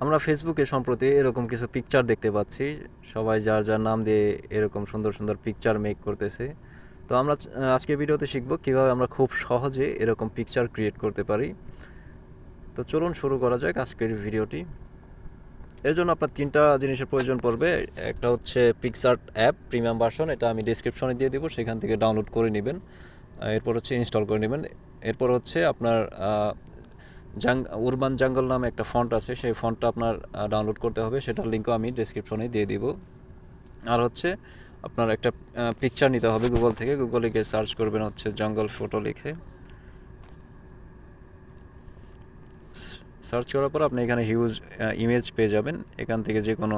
আমরা ফেসবুকে সম্প্রতি এরকম কিছু পিকচার দেখতে পাচ্ছি, সবাই যার যার নাম দিয়ে এরকম সুন্দর সুন্দর পিকচার মেক করতেছে। তো আমরা আজকের ভিডিওতে শিখব কীভাবে আমরা খুব সহজে এরকম পিকচার ক্রিয়েট করতে পারি। তো চলুন শুরু করা যাক আজকের ভিডিওটি। এর জন্য আপনার তিনটা জিনিসের প্রয়োজন পড়বে। একটা হচ্ছে পিকসার্ট অ্যাপ প্রিমিয়াম ভার্সন, এটা আমি ডেসক্রিপশনে দিয়ে দেবো, সেখান থেকে ডাউনলোড করে নেবেন। এরপর হচ্ছে ইনস্টল করে নেবেন। এরপর হচ্ছে আপনার উরবান জাঙ্গল নামে একটা ফন্ট আছে, সেই ফন্টটা আপনার ডাউনলোড করতে হবে, সেটার লিঙ্কও আমি ডেসক্রিপশনে দিয়ে দিব। আর হচ্ছে আপনার একটা পিকচার নিতে হবে গুগল থেকে। গুগলে গিয়ে সার্চ করবেন হচ্ছে জঙ্গল ফটো লিখে। সার্চ করার পর আপনি এখানে হিউজ ইমেজ পেয়ে যাবেন। এখান থেকে যে কোনো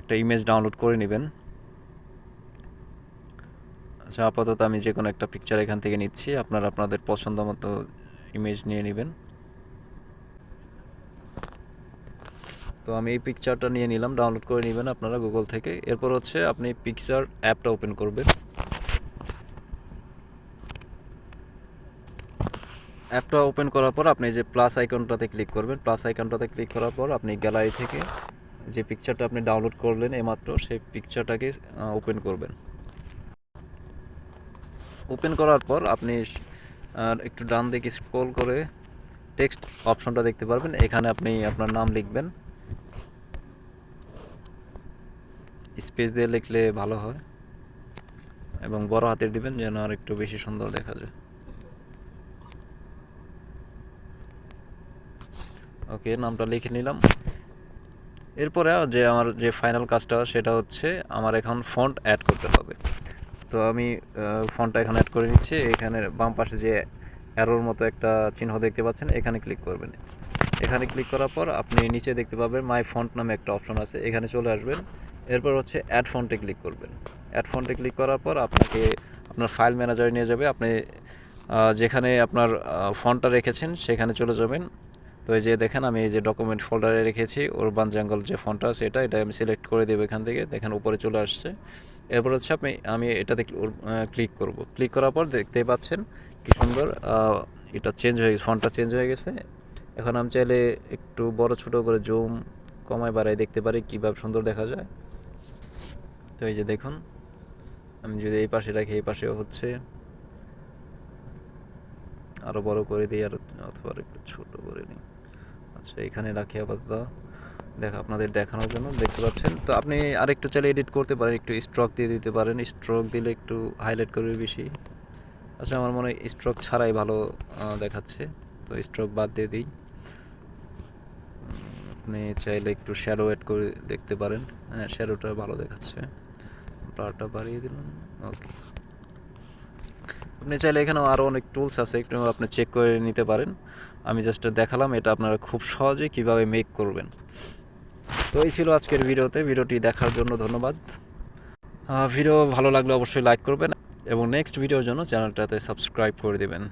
একটা ইমেজ ডাউনলোড করে নেবেন। আচ্ছা, আপাতত আমি যে কোনো একটা পিকচার এখান থেকে নিচ্ছি, আপনারা আপনাদের পছন্দ মতো ইমেজ নিয়ে নেবেন। তো আমি এই পিকচারটা নিয়ে নিলাম, ডাউনলোড করে নেবেন আপনারা গুগল থেকে। এরপর হচ্ছে আপনি পিকচার অ্যাপটা ওপেন করবেন। অ্যাপটা ওপেন করার পর আপনি যে প্লাস আইকনটাতে ক্লিক করবেন। প্লাস আইকনটাতে ক্লিক করার পর আপনি গ্যালারি থেকে যে পিকচারটা আপনি ডাউনলোড করলেন এইমাত্র, সেই পিকচারটাকে ওপেন করবেন। ওপেন করার পর আপনি একটু ডান দিকে স্ক্রল করে টেক্সট অপশনটা দেখতে পারবেন। এখানে আপনি আপনার নাম লিখবেন, স্পেস দিয়ে লিখলে ভালো হয়, এবং বড় হাতের দিবেন যেন আর একটু বেশি সুন্দর দেখা যায়। ওকে, নামটা লিখে নিলাম। এরপরে যে আমার যে ফাইনাল কাজটা সেটা হচ্ছে আমার এখন ফন্ট অ্যাড করতে হবে। তো আমি ফন্টটা এখানে অ্যাড করে নিচ্ছি। এখানে বাম পাশে যে অ্যারোর মতো একটা চিহ্ন দেখতে পাচ্ছেন, এখানে ক্লিক করবেন। এখানে ক্লিক করার পর আপনি নিচে দেখতে পাবেন মাই ফন্ট নামে একটা অপশন আছে, এখানে চলে আসবেন। এরপর হচ্ছে অ্যাড ফন্টে ক্লিক করবেন। অ্যাড ফন্টে ক্লিক করার পর আপনাকে আপনার ফাইল ম্যানেজারে নিয়ে যাবে। আপনি যেখানে আপনার ফন্টটা রেখেছেন সেখানে চলে যাবেন। তো এই যে দেখেন, আমি এই যে ডকুমেন্ট ফোল্ডারে রেখেছি উরবান জঙ্গল যে ফন্টটা আছে, এটা আমি সিলেক্ট করে দেবো এখান থেকে। দেখেন উপরে চলে আসছে। এরপর হচ্ছে আমি এটাতে ক্লিক করব। ক্লিক করার পর দেখতেই পাচ্ছেন কি সুন্দর এটা চেঞ্জ হয়ে গেছে, ফন্টটা চেঞ্জ হয়ে গেছে। এখন আমি চাইলে একটু বড় ছোট করে জুম কমায় বাড়াই দেখতে পারি কীভাবে সুন্দর দেখা যায়। তো এই যে দেখুন, আমি যদি এই পাশে রাখি, এই পাশেও হচ্ছে। আরও বড় করে দিই, আর অথবা একটু ছোট করে নিই। আচ্ছা, এখানে রাখি আপাতত আপনাদের দেখানোর জন্য। দেখতে পাচ্ছেন, তো আপনি আরেকটু চাইলে এডিট করতে পারেন, একটু স্ট্রোক দিয়ে দিতে পারেন। স্ট্রোক দিলে একটু হাইলাইট করবে বেশি। আচ্ছা, আমার মনে হয় স্ট্রোক ছাড়াই ভালো দেখাচ্ছে, তো স্ট্রোক বাদ দিয়ে দিই। আপনি চাইলে একটু শ্যাডো অ্যাড করে দেখতে পারেন। হ্যাঁ, শ্যাডোটা ভালো দেখাচ্ছে। ব্লারটা বাড়িয়ে দিলাম। ওকে, আপনি চাইলে এখানেও আরও অনেক টুলস আছে, একটু আপনি চেক করে নিতে পারেন। আমি জাস্ট দেখালাম এটা আপনারা খুব সহজে কিভাবে মেক করবেন। তো এই ছিল আজকের ভিডিওটি দেখার জন্য ধন্যবাদ। ভিডিও ভালো লাগলে অবশ্যই লাইক করবেন এবং নেক্সট ভিডিওর জন্য চ্যানেলটাতে সাবস্ক্রাইব করে দেবেন।